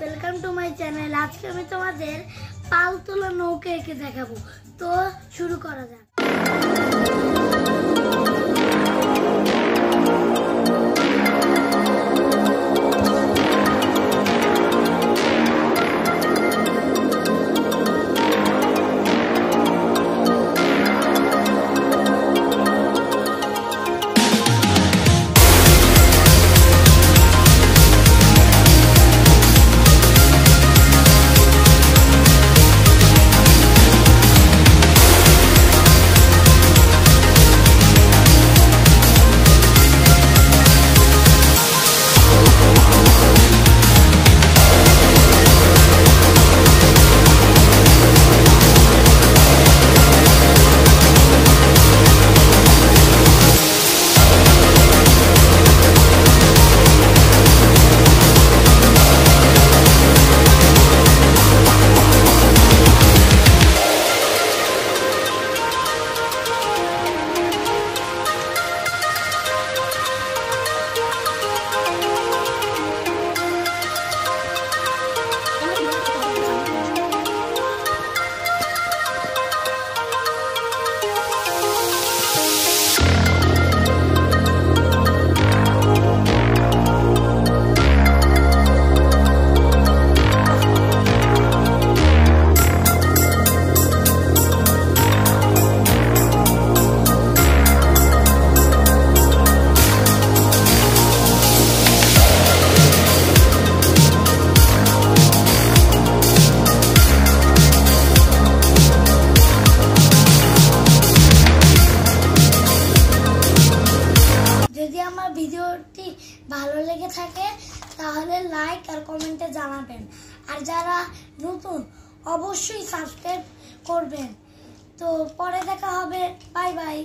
Welcome to my channel. আজকে আমি তোমাদের পাল তোলা নৌকা এঁকে দেখাবো। তো শুরু করা যাক। যদি আমার ভিডিওটি ভালো লেগে থাকে তাহলে লাইক আর কমেন্টে জানাবেন, আর যারা নতুন অবশ্যই সাবস্ক্রাইব করবেন। তো পরে দেখা হবে, বাই বাই।